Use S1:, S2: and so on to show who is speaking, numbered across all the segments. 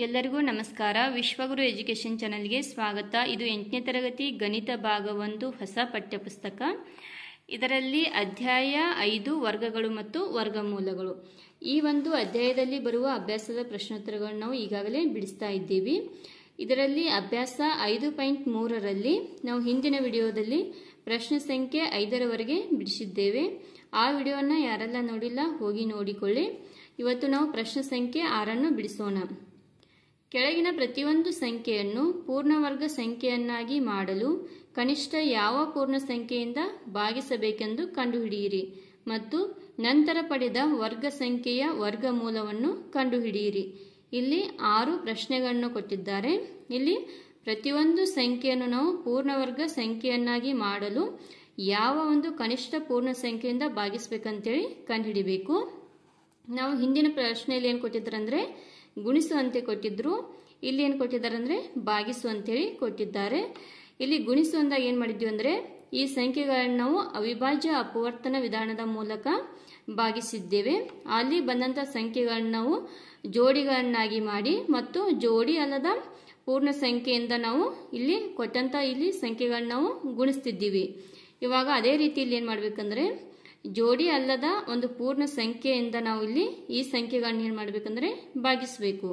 S1: ಎಲ್ಲರಿಗೂ ನಮಸ್ಕಾರ. ವಿಶ್ವಗುರು ಎಜುಕೇಷನ್ ಚಾನೆಲ್ಗೆ ಸ್ವಾಗತ. ಇದು 8ನೇ ತರಗತಿ ಗಣಿತ ಭಾಗ 1 ಹೊಸ ಪಠ್ಯಪುಸ್ತಕ. ಇದರಲ್ಲಿ ಅಧ್ಯಾಯ 5 ವರ್ಗಗಳು ಮತ್ತು ವರ್ಗಮೂಲಗಳು. ಈ ಒಂದು ಅಧ್ಯಾಯದಲ್ಲಿ ಬರುವ ಅಭ್ಯಾಸದ ಪ್ರಶ್ನೋತ್ತರಗಳನ್ನು ನಾವು ಈಗಾಗಲೇ ಬಿಡಿಸ್ತಾ ಇದ್ದೀವಿ. ಇದರಲ್ಲಿ ಅಭ್ಯಾಸ 5.3ರಲ್ಲಿ ನಾವು ಹಿಂದಿನ ವಿಡಿಯೋದಲ್ಲಿ ಪ್ರಶ್ನೆ ಸಂಖ್ಯೆ 5ರವರೆಗೆ ಬಿಡಿಸಿದ್ದೇವೆ. ಆ ವಿಡಿಯೋವನ್ನು ಯಾರೆಲ್ಲ ನೋಡಿಲ್ಲ ಹೋಗಿ ನೋಡಿಕೊಳ್ಳಿ. ಇವತ್ತು ನಾವು ಪ್ರಶ್ನೆ ಸಂಖ್ಯೆ 6ಅನ್ನು ಬಿಡಿಸೋಣ. ಕೆಳಗಿನ ಪ್ರತಿಯೊಂದು ಸಂಖ್ಯೆಯನ್ನು ಪೂರ್ಣವರ್ಗ ಸಂಖ್ಯೆಯನ್ನಾಗಿ ಮಾಡಲು ಕನಿಷ್ಠ ಯಾವ ಪೂರ್ಣ ಸಂಖ್ಯೆಯಿಂದ ಭಾಗಿಸಬೇಕೆಂದು ಕಂಡುಹಿಡಿಯಿರಿ ಮತ್ತು ನಂತರ ಪಡೆದ ವರ್ಗ ಸಂಖ್ಯೆಯ ವರ್ಗಮೂಲವನ್ನು ಕಂಡುಹಿಡಿಯಿರಿ. ಇಲ್ಲಿ 6 ಪ್ರಶ್ನೆಗಳನ್ನು ಕೊಟ್ಟಿದ್ದಾರೆ. ಇಲ್ಲಿ ಪ್ರತಿಯೊಂದು ಸಂಖ್ಯೆಯನ್ನು ನಾವು ಪೂರ್ಣವರ್ಗ ಸಂಖ್ಯೆಯನ್ನಾಗಿ ಮಾಡಲು ಯಾವ ಒಂದು ಕನಿಷ್ಠ ಪೂರ್ಣ ಸಂಖ್ಯೆಯಿಂದ ಭಾಗಿಸಬೇಕಂತೇಳಿ ಕಂಡುಹಿಡಿಬೇಕು. ನಾವು ಹಿಂದಿನ ಪ್ರಶ್ನೆಯಲ್ಲಿ ಏನು ಕೊಟ್ಟಿದ್ದಾರೆ ಅಂದರೆ ಗುಣಿಸುವಂತೆ ಕೊಟ್ಟಿದ್ರು. ಇಲ್ಲಿ ಏನು ಕೊಟ್ಟಿದ್ದಾರೆ ಅಂದರೆ ಭಾಗಿಸು ಅಂತೇಳಿ ಕೊಟ್ಟಿದ್ದಾರೆ. ಇಲ್ಲಿ ಗುಣಿಸು ಅಂದಾಗ ಏನು ಮಾಡಿದ್ವಿ ಅಂದರೆ ಈ ಸಂಖ್ಯೆಗಳನ್ನು ನಾವು ಅವಿಭಾಜ್ಯ ಅಪವರ್ತನ ವಿಧಾನದ ಮೂಲಕ ಭಾಗಿಸಿದ್ದೇವೆ. ಅಲ್ಲಿ ಬಂದಂಥ ಸಂಖ್ಯೆಗಳನ್ನು ನಾವು ಜೋಡಿಗಳನ್ನಾಗಿ ಮಾಡಿ ಮತ್ತು ಜೋಡಿ ಅಲ್ಲದ ಪೂರ್ಣ ಸಂಖ್ಯೆಯಿಂದ ನಾವು ಇಲ್ಲಿ ಕೊಟ್ಟಂತ ಇಲ್ಲಿ ಸಂಖ್ಯೆಗಳನ್ನ ನಾವು ಗುಣಿಸ್ತಿದ್ದೀವಿ. ಇವಾಗ ಅದೇ ರೀತಿ ಇಲ್ಲಿ ಏನು ಮಾಡ್ಬೇಕಂದ್ರೆ ಜೋಡಿ ಅಲ್ಲದ ಒಂದು ಪೂರ್ಣ ಸಂಖ್ಯೆಯಿಂದ ನಾವು ಇಲ್ಲಿ ಈ ಸಂಖ್ಯೆಗಳನ್ನ ಏನು ಮಾಡಬೇಕಂದ್ರೆ ಭಾಗಿಸಬೇಕು.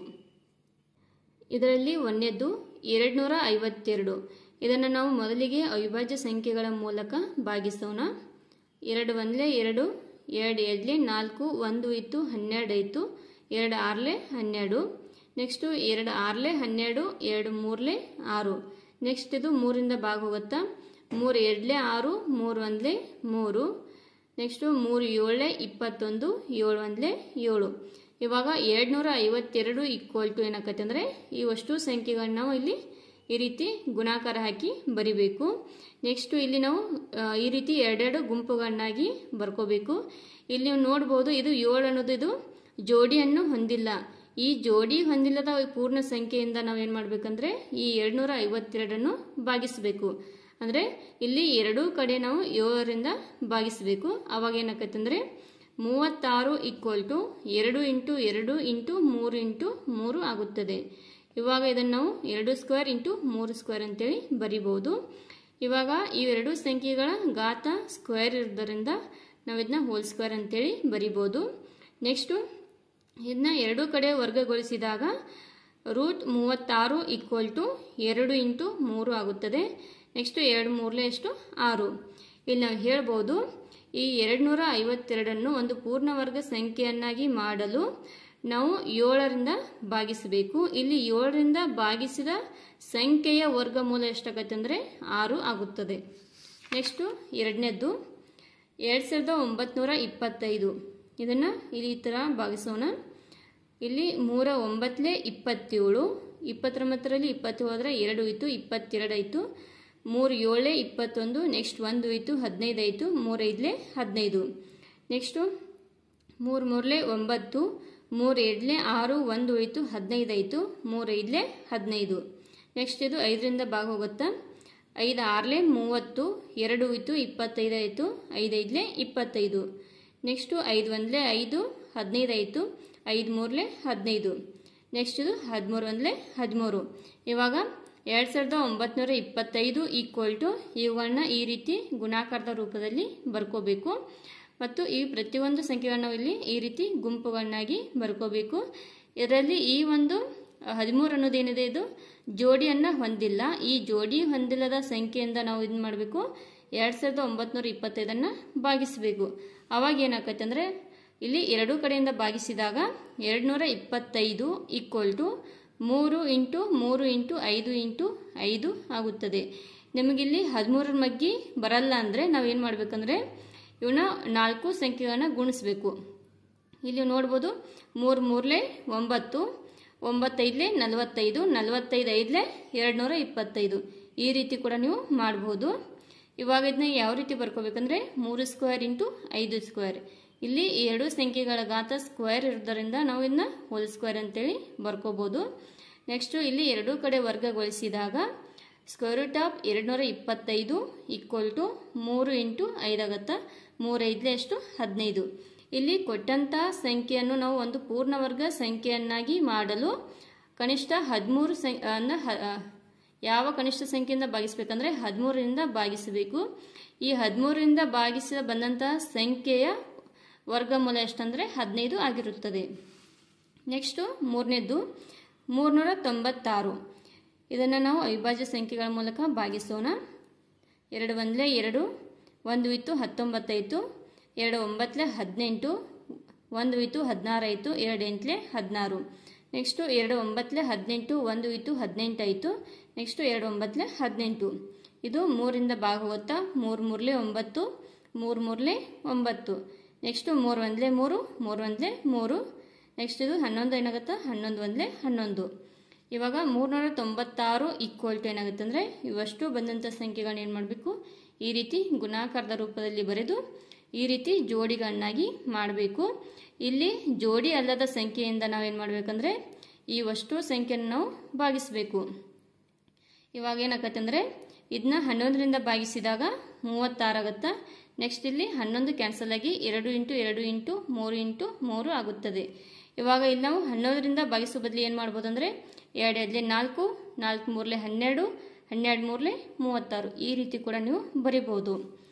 S1: ಇದರಲ್ಲಿ ಒಂದನೇದು 252. ಇದನ್ನು ನಾವು ಮೊದಲಿಗೆ ಅವಿಭಾಜ್ಯ ಸಂಖ್ಯೆಗಳ ಮೂಲಕ ಭಾಗಿಸೋಣ. 2 1 2, 2 2 4, 1 ಇತ್ತು 12 ಇತ್ತು, 2 6 12. ನೆಕ್ಸ್ಟ್ 2 6 12, 2 3 6. ನೆಕ್ಸ್ಟ್ ಇದು 3ರಿಂದ ಭಾಗ ಹೋಗುತ್ತಾ 3 2 6, 3 1 3. ನೆಕ್ಸ್ಟ್ 3 7 21, 7 1 7. ಇವಾಗ 252 ಈಕ್ವಲ್ ಟು ಏನಾಗತ್ತೆ ಅಂದರೆ ಇವಷ್ಟು ಸಂಖ್ಯೆಗಳನ್ನ ನಾವು ಇಲ್ಲಿ ಈ ರೀತಿ ಗುಣಾಕಾರ ಹಾಕಿ ಬರಿಬೇಕು. ನೆಕ್ಸ್ಟ್ ಇಲ್ಲಿ ನಾವು ಈ ರೀತಿ ಎರಡೆರಡು ಗುಂಪುಗಳನ್ನಾಗಿ ಬರ್ಕೋಬೇಕು. ಇಲ್ಲಿ ನೀವು ನೋಡ್ಬೋದು ಇದು 7 ಅನ್ನೋದು ಇದು ಜೋಡಿಯನ್ನು ಹೊಂದಿಲ್ಲ. ಈ ಜೋಡಿ ಹೊಂದಿಲ್ಲದ ಪೂರ್ಣ ಸಂಖ್ಯೆಯಿಂದ ನಾವು ಏನು ಮಾಡಬೇಕಂದ್ರೆ ಈ 252ಅನ್ನು ಭಾಗಿಸಬೇಕು. ಅಂದರೆ ಇಲ್ಲಿ ಎರಡೂ ಕಡೆ ನಾವು 7ರಿಂದ ಭಾಗಿಸಬೇಕು. ಅವಾಗ ಏನಾಗತ್ತೆ ಅಂದರೆ 36 equal to 2 into 2 into 3 into 3 ಆಗುತ್ತದೆ. ಇವಾಗ ಇದನ್ನು ನಾವು 2 ಸ್ಕ್ವೇರ್ ಇಂಟು 3 ಸ್ಕ್ವೇರ್ ಅಂತೇಳಿ ಬರಿಬೋದು. ಇವಾಗ ಇವೆರಡು ಸಂಖ್ಯೆಗಳ ಘಾತ ಸ್ಕ್ವೇರ್ ಇರೋದರಿಂದ ನಾವು ಇದನ್ನ ಹೋಲ್ ಸ್ಕ್ವೇರ್ ಅಂತೇಳಿ ಬರಿಬೋದು. ನೆಕ್ಸ್ಟು ಇದನ್ನ ಎರಡೂ ಕಡೆ ವರ್ಗಗೊಳಿಸಿದಾಗ √36 ಈಕ್ವಲ್ ಟು 2 ಇಂಟು 3 ಆಗುತ್ತದೆ. ನೆಕ್ಸ್ಟ್ 2 3 ಎಷ್ಟು 6. ಇಲ್ಲಿ ನಾವು ಹೇಳ್ಬೋದು ಈ 252ಅನ್ನು ಒಂದು ಪೂರ್ಣವರ್ಗ ಸಂಖ್ಯೆಯನ್ನಾಗಿ ಮಾಡಲು ನಾವು 7ರಿಂದ ಭಾಗಿಸಬೇಕು. ಇಲ್ಲಿ 7ರಿಂದ ಭಾಗಿಸಿದ ಸಂಖ್ಯೆಯ ವರ್ಗಮೂಲ ಎಷ್ಟಾಗತ್ತೆ ಅಂದರೆ 6 ಆಗುತ್ತದೆ. ನೆಕ್ಸ್ಟು ಎರಡನೇದ್ದು 2925. ಇದನ್ನು ಇಲ್ಲಿ ಈ ಥರ ಭಾಗಿಸೋಣ. ಇಲ್ಲಿ 3 9 27, 29ರಲ್ಲಿ 20 ಹೋದರೆ 2 ಇತ್ತು 22 ಆಯಿತು. 3 7 21, ನೆಕ್ಸ್ಟ್ 1 ಇತ್ತು 15 ಆಯಿತು. 3 5 15. ನೆಕ್ಸ್ಟು 3 3 9, 3 2 6, 1 ಉಳಿತು 15 ಆಯಿತು. 3 5 15. ನೆಕ್ಸ್ಟ್ ಇದು 5ರಿಂದ ಭಾಗ ಹೋಗುತ್ತಾ 5 6 30, 2 ಇತ್ತು 25 ಆಯಿತು. 5 5 25. ನೆಕ್ಸ್ಟು 5 1 5, 15 ಆಯಿತು. 5 3 15. ನೆಕ್ಸ್ಟ್ ಇದು 13 1 13. ಇವಾಗ 2925 ಈಕ್ವಲ್ ಟು ಇವುಗಳನ್ನ ಈ ರೀತಿ ಗುಣಾಕಾರದ ರೂಪದಲ್ಲಿ ಬರ್ಕೋಬೇಕು ಮತ್ತು ಈ ಪ್ರತಿಯೊಂದು ಸಂಖ್ಯೆಗಳನ್ನ ಇಲ್ಲಿ ಈ ರೀತಿ ಗುಂಪುಗಳನ್ನಾಗಿ ಬರ್ಕೋಬೇಕು. ಇದರಲ್ಲಿ ಈ ಒಂದು 13 ಅನ್ನೋದೇನಿದೆ ಇದು ಜೋಡಿಯನ್ನು ಹೊಂದಿಲ್ಲ. ಈ ಜೋಡಿ ಹೊಂದಿಲ್ಲದ ಸಂಖ್ಯೆಯಿಂದ ನಾವು ಇದು ಮಾಡಬೇಕು 2925ಅನ್ನು ಭಾಗಿಸಬೇಕು. ಅವಾಗ ಏನಾಗತ್ತೆ ಅಂದರೆ ಇಲ್ಲಿ ಎರಡೂ ಕಡೆಯಿಂದ ಭಾಗಿಸಿದಾಗ 225 equal to 3 into 3 into 5 into 5 ಆಗುತ್ತದೆ. ನಿಮಗಿಲ್ಲಿ 13ರ ಮಗ್ಗಿ ಬರಲ್ಲ ಅಂದರೆ ನಾವೇನು ಮಾಡಬೇಕಂದ್ರೆ ಇವನ್ನ 4 ಸಂಖ್ಯೆಗಳನ್ನ ಗುಣಿಸ್ಬೇಕು. ಇಲ್ಲಿ ನೋಡ್ಬೋದು 3 3 9, 9 5 45, 45 5 225. ಈ ರೀತಿ ಕೂಡ ನೀವು ಮಾಡ್ಬೋದು. ಇವಾಗ ಇದನ್ನ ಯಾವ ರೀತಿ ಬರ್ಕೋಬೇಕಂದ್ರೆ 3 ಸ್ಕ್ವೇರ್ ಇಂಟು 5 ಸ್ಕ್ವೇರ್. ಇಲ್ಲಿ ಎರಡು ಸಂಖ್ಯೆಗಳ ಘಾತ ಸ್ಕ್ವೇರ್ ಇರೋದರಿಂದ ನಾವು ಇದನ್ನ ಹೋಲ್ ಸ್ಕ್ವೇರ್ ಅಂತೇಳಿ ಬರ್ಕೋಬೋದು. ನೆಕ್ಸ್ಟು ಇಲ್ಲಿ ಎರಡೂ ಕಡೆ ವರ್ಗಗೊಳಿಸಿದಾಗ square root of 225 equal to 3 into 5 ಆಗುತ್ತಾ. 3 5 ಎಷ್ಟು 15. ಇಲ್ಲಿ ಕೊಟ್ಟಂಥ ಸಂಖ್ಯೆಯನ್ನು ನಾವು ಒಂದು ಪೂರ್ಣವರ್ಗ ಸಂಖ್ಯೆಯನ್ನಾಗಿ ಮಾಡಲು ಕನಿಷ್ಠ 13 ಯಾವ ಕನಿಷ್ಠ ಸಂಖ್ಯೆಯಿಂದ ಭಾಗಿಸಬೇಕಂದ್ರೆ 13ರಿಂದ ಭಾಗಿಸಬೇಕು. ಈ 13ರಿಂದ ಭಾಗಿಸಿ ಬಂದಂತಹ ಸಂಖ್ಯೆಯ ವರ್ಗಮೂಲ ಎಷ್ಟಂದ್ರೆ 15 ಆಗಿರುತ್ತದೆ. ನೆಕ್ಸ್ಟ್ ಮೂರನೇದು 396. ಇದನ್ನು ನಾವು ಅವಿಭಾಜ್ಯ ಸಂಖ್ಯೆಗಳ ಮೂಲಕ ಭಾಗಿಸೋಣ. 2 1 2, 1 × 19 ಆಯಿತು, 2 9 18, 1 × 16 ಆಯಿತು, 2 8 16. ನೆಕ್ಸ್ಟ್ 2 9 18, 1 × 18 ಆಯಿತು. ನೆಕ್ಸ್ಟ್ 2 9 18. ಇದು 3ರಿಂದ ಭಾಗವತ್ತಾ 3 3 9, 3 3 9. ನೆಕ್ಸ್ಟ್ 3 1 3, 3 1 3. ನೆಕ್ಸ್ಟ್ ಇದು 11 ಏನಾಗುತ್ತೆ 11 1 11. ಇವಾಗ 396 ಈಕ್ವಲ್ ಟು ಏನಾಗುತ್ತೆ ಅಂದರೆ ಇವಷ್ಟು ಬಂದಂಥ ಸಂಖ್ಯೆಗಳನ್ನ ಏನು ಮಾಡಬೇಕು, ಈ ರೀತಿ ಗುಣಾಕಾರದ ರೂಪದಲ್ಲಿ ಬರೆದು ಈ ರೀತಿ ಜೋಡಿಗಳನ್ನಾಗಿ ಮಾಡಬೇಕು. ಇಲ್ಲಿ ಜೋಡಿ ಅಲ್ಲದ ಸಂಖ್ಯೆಯಿಂದ ನಾವೇನು ಮಾಡಬೇಕಂದ್ರೆ ಇವಷ್ಟು ಸಂಖ್ಯೆಯನ್ನು ನಾವು ಭಾಗಿಸಬೇಕು. ಇವಾಗ ಏನಾಗತ್ತೆ ಅಂದರೆ ಇದನ್ನ 11ರಿಂದ ಭಾಗಿಸಿದಾಗ 36 ಆಗುತ್ತಾ. ನೆಕ್ಸ್ಟ್ ಇಲ್ಲಿ 11 ಕ್ಯಾನ್ಸಲ್ ಆಗಿ 2 × 2 × 3 × 3 ಆಗುತ್ತದೆ. ಇವಾಗ ಇಲ್ಲಿ ನಾವು 11ರಿಂದ ಭಾಗಿಸೋ ಬದಲು ಏನು ಮಾಡ್ಬೋದು ಅಂದರೆ 2 2 4, 4 3 12, 12 3 36 ಈ ರೀತಿ ಕೂಡ ನೀವು ಬರಿಬೋದು.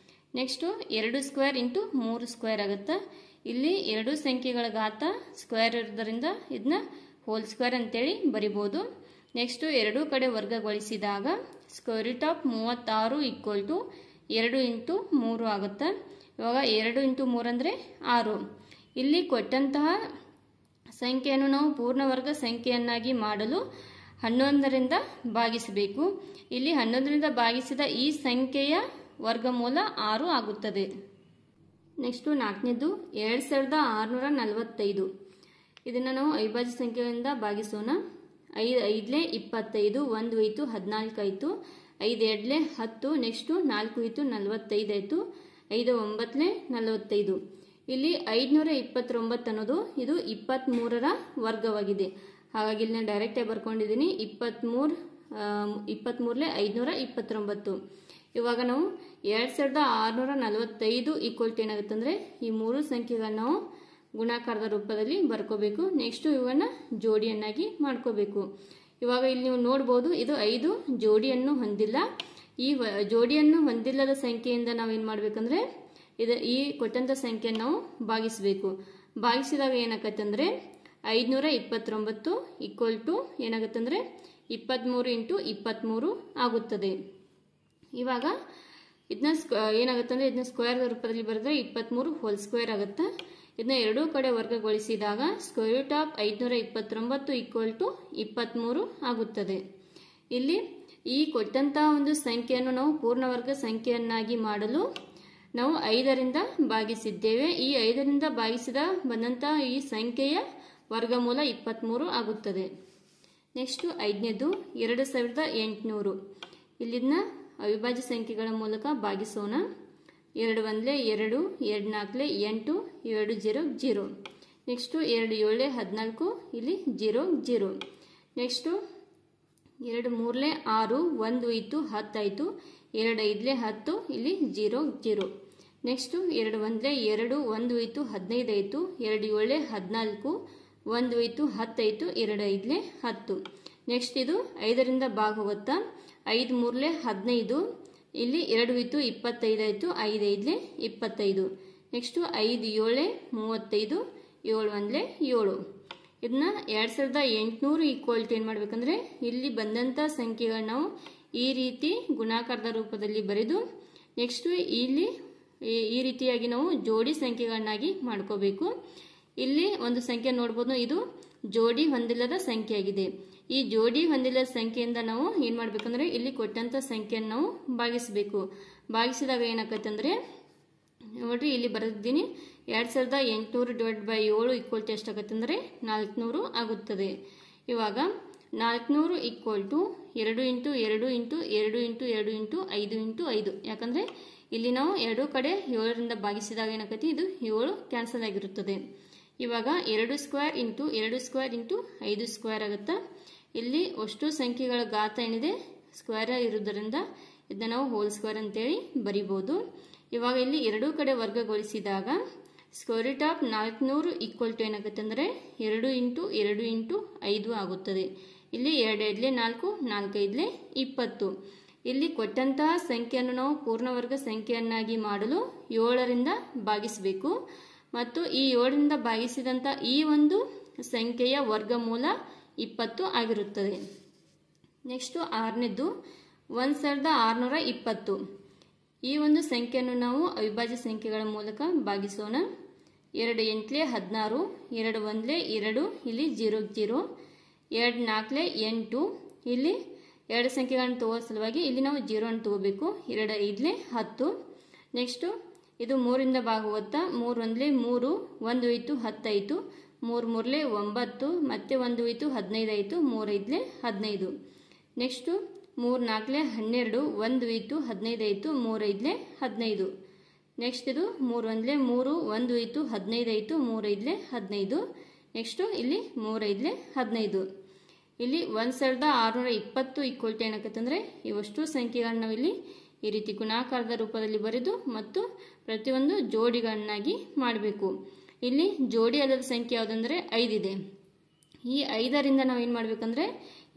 S1: ನೆಕ್ಸ್ಟು 2 ಸ್ಕ್ವೇರ್ × 3 ಸ್ಕ್ವೇರ್ ಆಗುತ್ತಾ. ಇಲ್ಲಿ ಎರಡು ಸಂಖ್ಯೆಗಳ ಘಾತ ಸ್ಕ್ವೇರ್ ಇರೋದ್ರಿಂದ ಇದನ್ನ ಹೋಲ್ ಸ್ಕ್ವೇರ್ ಅಂತೇಳಿ ಬರಿಬೋದು. ನೆಕ್ಸ್ಟು ಎರಡೂ ಕಡೆ ವರ್ಗಗೊಳಿಸಿದಾಗ square root of 36 equal to 2 × 3 ಆಗುತ್ತೆ. ಇವಾಗ 2 × 3 ಅಂದರೆ 6. ಇಲ್ಲಿ ಕೊಟ್ಟಂತಹ ಸಂಖ್ಯೆಯನ್ನು ನಾವು ಪೂರ್ಣವರ್ಗ ಸಂಖ್ಯೆಯನ್ನಾಗಿ ಮಾಡಲು 11ರಿಂದ ಭಾಗಿಸಬೇಕು. ಇಲ್ಲಿ 11ರಿಂದ ಭಾಗಿಸಿದ ಈ ಸಂಖ್ಯೆಯ ವರ್ಗಮೂಲ 6 ಆಗುತ್ತದೆ. ನೆಕ್ಸ್ಟು 4ನೇದು 2645. ಇದನ್ನು ನಾವು ಅವಿಭಾಜ್ಯ ಸಂಖ್ಯೆಯಿಂದ ಭಾಗಿಸೋಣ. 5 5 25, 1 ಹೋಯಿತು 14 ಆಯಿತು, 5 2 10, ನೆಕ್ಸ್ಟು 4 ಹೋಯಿತು 45 ಆಯಿತು, 5 9 45. ಇಲ್ಲಿ 529 ಅನ್ನೋದು ಇದು 23ರ ವರ್ಗವಾಗಿದೆ. ಹಾಗಾಗಿ ಇಲ್ಲಿ ನಾನು ಡೈರೆಕ್ಟಾಗಿ ಬರ್ಕೊಂಡಿದ್ದೀನಿ 23 529. ಇವಾಗ ನಾವು 2645 ಈಕ್ವಲ್ ಟು ಏನಾಗುತ್ತೆ ಅಂದರೆ ಈ ಮೂರು ಸಂಖ್ಯೆಗಳನ್ನ ನಾವು ಗುಣಾಕಾರದ ರೂಪದಲ್ಲಿ ಬರ್ಕೋಬೇಕು. ನೆಕ್ಸ್ಟು ಇವನ್ನ ಜೋಡಿಯನ್ನಾಗಿ ಮಾಡ್ಕೋಬೇಕು. ಇವಾಗ ಇಲ್ಲಿ ನೀವು ನೋಡ್ಬೋದು ಇದು 5 ಜೋಡಿಯನ್ನು ಹೊಂದಿಲ್ಲ. ಈ ಜೋಡಿಯನ್ನು ಹೊಂದಿಲ್ಲದ ಸಂಖ್ಯೆಯಿಂದ ನಾವೇನು ಮಾಡಬೇಕಂದ್ರೆ ಈ ಕೊಟ್ಟಂಥ ಸಂಖ್ಯೆಯನ್ನು ನಾವು ಭಾಗಿಸಬೇಕು. ಭಾಗಿಸಿದಾಗ ಏನಾಗತ್ತೆ ಅಂದರೆ 529 ಈಕ್ವಲ್ ಟು ಏನಾಗುತ್ತೆ ಅಂದರೆ 23 × 23 ಆಗುತ್ತದೆ. ಇವಾಗ ಇದನ್ನ ಏನಾಗುತ್ತೆ ಅಂದರೆ ಇದನ್ನ ಸ್ಕ್ವೇರ್ ರೂಪದಲ್ಲಿ ಬರೆದ್ರೆ 23 ಹೋಲ್ ಸ್ಕ್ವೇರ್ ಆಗುತ್ತೆ. ಇದನ್ನ ಎರಡೂ ಕಡೆ ವರ್ಗಗೊಳಿಸಿದಾಗ square root of 529 equal to 23 ಆಗುತ್ತದೆ. ಇಲ್ಲಿ ಈ ಕೊಟ್ಟಂತಹ ಒಂದು ಸಂಖ್ಯೆಯನ್ನು ನಾವು ಪೂರ್ಣವರ್ಗ ಸಂಖ್ಯೆಯನ್ನಾಗಿ ಮಾಡಲು ನಾವು 5ರಿಂದ ಭಾಗಿಸಿದ್ದೇವೆ. ಈ 5ರಿಂದ ಭಾಗಿಸಿದ ಬಂದಂತಹ ಈ ಸಂಖ್ಯೆಯ ವರ್ಗಮೂಲ 23 ಆಗುತ್ತದೆ. ನೆಕ್ಸ್ಟು 5ನೇದು 2800. ಇಲ್ಲಿನ ಅವಿಭಾಜ್ಯ ಸಂಖ್ಯೆಗಳ ಮೂಲಕ ಭಾಗಿಸೋಣ. 2 1 2, 2 4 8, 2 0 0. ನೆಕ್ಸ್ಟು 2 7 14, ಇಲ್ಲಿ 0 0. ನೆಕ್ಸ್ಟು 2 3 6, 1 ಹೋಯಿತು 10 ಆಯಿತು, 2 5 10, ಇಲ್ಲಿ 0 0. ನೆಕ್ಸ್ಟು 2 1 2, 1 ಹೋಯಿತು 15 ಆಯಿತು, 2 7 14, 1 ಹೋಯಿತು 10 ಆಯಿತು, 2 5 10. ನೆಕ್ಸ್ಟ್ ಇದು 5ರಿಂದ ಭಾಗ ಹೋಗುತ್ತಾ 5 3 15, ಇಲ್ಲಿ 2 ಹೋಯಿತು 25 ಆಯಿತು, 5 5 25. ನೆಕ್ಸ್ಟು 5 7 35, 7 1 7. ಇದನ್ನ 2800 ಈಕ್ವಲ್ ಟು ಏನು ಮಾಡಬೇಕಂದ್ರೆ ಇಲ್ಲಿ ಬಂದಂಥ ಸಂಖ್ಯೆಗಳನ್ನ ನಾವು ಈ ರೀತಿ ಗುಣಾಕಾರದ ರೂಪದಲ್ಲಿ ಬರೆದು ನೆಕ್ಸ್ಟು ಇಲ್ಲಿ ಈ ರೀತಿಯಾಗಿ ನಾವು ಜೋಡಿ ಸಂಖ್ಯೆಗಳನ್ನಾಗಿ ಮಾಡ್ಕೋಬೇಕು. ಇಲ್ಲಿ ಒಂದು ಸಂಖ್ಯೆ ನೋಡ್ಬೋದು, ಇದು ಜೋಡಿ ಹೊಂದಿಲ್ಲದ ಸಂಖ್ಯೆಯಾಗಿದೆ. ಈ ಜೋಡಿ ಹೊಂದಿಲ್ಲದ ಸಂಖ್ಯೆಯಿಂದ ನಾವು ಏನು ಮಾಡಬೇಕಂದ್ರೆ ಇಲ್ಲಿ ಕೊಟ್ಟಂಥ ಸಂಖ್ಯೆಯನ್ನು ನಾವು ಭಾಗಿಸಬೇಕು. ಭಾಗಿಸಿದಾಗ ಏನಾಗತ್ತೆ ಅಂದರೆ ನೋಡ್ರಿ ಇಲ್ಲಿ ಬರೆದಿದ್ದೀನಿ 2800 / 7 ಈಕ್ವಲ್ ಟು ಎಷ್ಟಾಗುತ್ತೆ ಅಂದರೆ 400 ಆಗುತ್ತದೆ. ಇವಾಗ 400 ಈಕ್ವಲ್ ಟು 2 × 2 × 2 × 2 × 5 × 5. ಯಾಕಂದರೆ ಇಲ್ಲಿ ನಾವು ಎರಡೂ ಕಡೆ 7ರಿಂದ ಭಾಗಿಸಿದಾಗ ಏನಾಗತ್ತೆ ಇದು 7 ಕ್ಯಾನ್ಸಲ್ ಆಗಿರುತ್ತದೆ. ಇವಾಗ 2 ಸ್ಕ್ವೇರ್ × 2 ಸ್ಕ್ವೇರ್ × 5 ಸ್ಕ್ವೇರ್ ಆಗುತ್ತಾ. ಇಲ್ಲಿ ಅಷ್ಟು ಸಂಖ್ಯೆಗಳ ಘಾತ ಏನಿದೆ ಸ್ಕ್ವೇರ್ ಇರುವುದರಿಂದ ಇದನ್ನ ನಾವು ಹೋಲ್ ಸ್ಕ್ವೇರ್ ಅಂತೇಳಿ ಬರಿಬೋದು. ಇವಾಗ ಇಲ್ಲಿ ಎರಡೂ ಕಡೆ ವರ್ಗಗೊಳಿಸಿದಾಗ square root of 400 equal to ಏನಾಗುತ್ತೆ ಅಂದರೆ 2 ಇಂಟು 2 ಇಂಟು 5 ಆಗುತ್ತದೆ. ಇಲ್ಲಿ 2 2 4 4 5 20. ಇಲ್ಲಿ ಕೊಟ್ಟಂತಹ ಸಂಖ್ಯೆಯನ್ನು ನಾವು ಪೂರ್ಣವರ್ಗ ಸಂಖ್ಯೆಯನ್ನಾಗಿ ಮಾಡಲು 7ರಿಂದ ಭಾಗಿಸಬೇಕು ಮತ್ತು ಈ 7ರಿಂದ ಭಾಗಿಸಿದಂಥ ಈ ಒಂದು ಸಂಖ್ಯೆಯ ವರ್ಗಮೂಲ 20 ಆಗಿರುತ್ತದೆ. ನೆಕ್ಸ್ಟು 6ನೇದು 1620. ಈ ಒಂದು ಸಂಖ್ಯೆಯನ್ನು ನಾವು ಅವಿಭಾಜ್ಯ ಸಂಖ್ಯೆಗಳ ಮೂಲಕ ಭಾಗಿಸೋಣ. 2 8 16, 2 1 2, ಇಲ್ಲಿ 0 0, 2 4 8, ಇಲ್ಲಿ 2 ಸಂಖ್ಯೆಗಳನ್ನು ತಗೋ ಸಲುವಾಗಿ ಇಲ್ಲಿ ನಾವು 0 ಅನ್ನು ತಗೋಬೇಕು. 2 5 10. ನೆಕ್ಸ್ಟು ಇದು 3ರಿಂದ ಭಾಗವತ್ತ. 3 1 3, 1 8 10 ಆಯಿತು. 3 3 9, ಮತ್ತೆ 1 8 15 ಆಯಿತು. 3 5 15. ನೆಕ್ಸ್ಟು 3 4 12, 1 8 15 ಆಯಿತು. 3 5 15. ನೆಕ್ಸ್ಟ್ ಇದು 3 1 3, 1 8 15 ಆಯಿತು. 3 5 15. ನೆಕ್ಸ್ಟು ಇಲ್ಲಿ 3 5 15. ಇಲ್ಲಿ 1620 ಈಕ್ವಲ್ ಟು ಏನಾಗುತ್ತೆ ಅಂದರೆ ಇವಷ್ಟು ಸಂಖ್ಯೆಗಳನ್ನ ನಾವಿಲ್ಲಿ ಈ ರೀತಿ ಗುಣಾಕಾರದ ರೂಪದಲ್ಲಿ ಬರೆದು ಮತ್ತು ಪ್ರತಿಯೊಂದು ಜೋಡಿಗಳನ್ನಾಗಿ ಮಾಡಬೇಕು. ಇಲ್ಲಿ ಜೋಡಿ ಅಲ್ಲದ ಸಂಖ್ಯೆ ಯಾವುದಂದರೆ 5 ಇದೆ. ಈ 5ರಿಂದ ನಾವೇನು ಮಾಡಬೇಕಂದ್ರೆ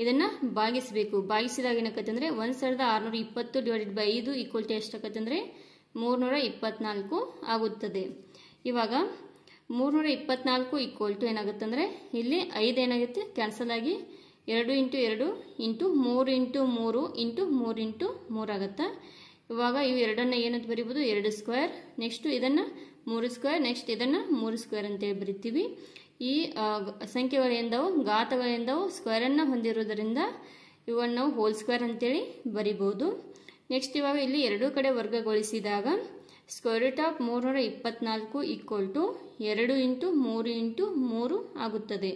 S1: ಇದನ್ನು ಭಾಗಿಸಬೇಕು. ಭಾಗಿಸಿದಾಗ ಏನಾಗುತ್ತೆ ಅಂದರೆ 1620 ಡಿವೈಡೆಡ್ ಬೈ 5 ಈಕ್ವಲ್ ಟು ಎಷ್ಟಾಗುತ್ತೆ ಅಂದರೆ 324 ಆಗುತ್ತದೆ. ಇವಾಗ 324 ಈಕ್ವಲ್ ಟು ಏನಾಗುತ್ತೆ ಅಂದರೆ ಇಲ್ಲಿ 5 ಏನಾಗುತ್ತೆ ಕ್ಯಾನ್ಸಲ್ ಆಗಿ 2 into 2 into 3 into 3 into 3 into 3 ಆಗುತ್ತೆ. ಇವಾಗ ಇವು ಎರಡನ್ನು ಏನಂತ ಬರೀಬೋದು 2 ಸ್ಕ್ವೇರ್. ನೆಕ್ಸ್ಟು ಇದನ್ನು 3 ಸ್ಕ್ವೇರ್. ನೆಕ್ಸ್ಟ್ ಇದನ್ನು 3 ಸ್ಕ್ವೇರ್ ಅಂತೇಳಿ ಬರಿತೀವಿ. ಈ ಸಂಖ್ಯೆಗಳೆಂದವು ಘಾತಗಳೆಂದವು ಸ್ಕ್ವೇರನ್ನು ಹೊಂದಿರುವುದರಿಂದ ಇವನ್ನು ನಾವು ಹೋಲ್ ಸ್ಕ್ವೇರ್ ಅಂತೇಳಿ ಬರಿಬೋದು. ನೆಕ್ಸ್ಟ್ ಇವಾಗ ಇಲ್ಲಿ ಎರಡೂ ಕಡೆ ವರ್ಗಗೊಳಿಸಿದಾಗ square root of 324 equal to 2 into 3 into 3 ಆಗುತ್ತದೆ.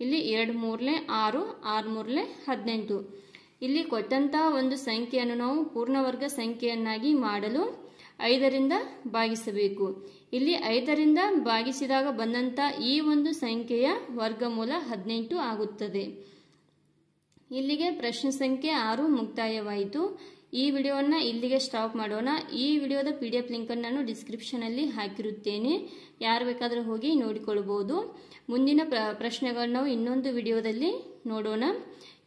S1: ಇಲ್ಲಿ 2 3 6, 6 3 18. ಇಲ್ಲಿ ಕೊಟ್ಟಂತಹ ಒಂದು ಸಂಖ್ಯೆಯನ್ನು ನಾವು ಪೂರ್ಣವರ್ಗ ಸಂಖ್ಯೆಯನ್ನಾಗಿ ಮಾಡಲು 5ರಿಂದ ಭಾಗಿಸಬೇಕು. ಇಲ್ಲಿ 5ರಿಂದ ಭಾಗಿಸಿದಾಗ ಬಂದಂಥ ಈ ಒಂದು ಸಂಖ್ಯೆಯ ವರ್ಗಮೂಲ 18 ಆಗುತ್ತದೆ. ಇಲ್ಲಿಗೆ ಪ್ರಶ್ನೆ ಸಂಖ್ಯೆ 6 ಮುಕ್ತಾಯವಾಯಿತು. ಈ ವಿಡಿಯೋವನ್ನು ಇಲ್ಲಿಗೆ ಸ್ಟಾಪ್ ಮಾಡೋಣ. ಈ ವಿಡಿಯೋದ PDF ಲಿಂಕನ್ನು ನಾನು ಡಿಸ್ಕ್ರಿಪ್ಷನಲ್ಲಿ ಹಾಕಿರುತ್ತೇನೆ. ಯಾರು ಬೇಕಾದರೂ ಹೋಗಿ ನೋಡಿಕೊಳ್ಳಬಹುದು. ಮುಂದಿನ ಪ್ರಶ್ನೆಗಳನ್ನು ನಾವು ಇನ್ನೊಂದು ವಿಡಿಯೋದಲ್ಲಿ ನೋಡೋಣ.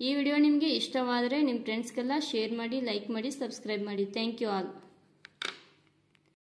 S1: ಈ ವಿಡಿಯೋ ನಿಮಗೆ ಇಷ್ಟವಾದರೆ ನಿಮ್ಮ ಫ್ರೆಂಡ್ಸ್ಗೆಲ್ಲ ಶೇರ್ ಮಾಡಿ, ಲೈಕ್ ಮಾಡಿ, ಸಬ್ಸ್ಕ್ರೈಬ್ ಮಾಡಿ. Thank you all.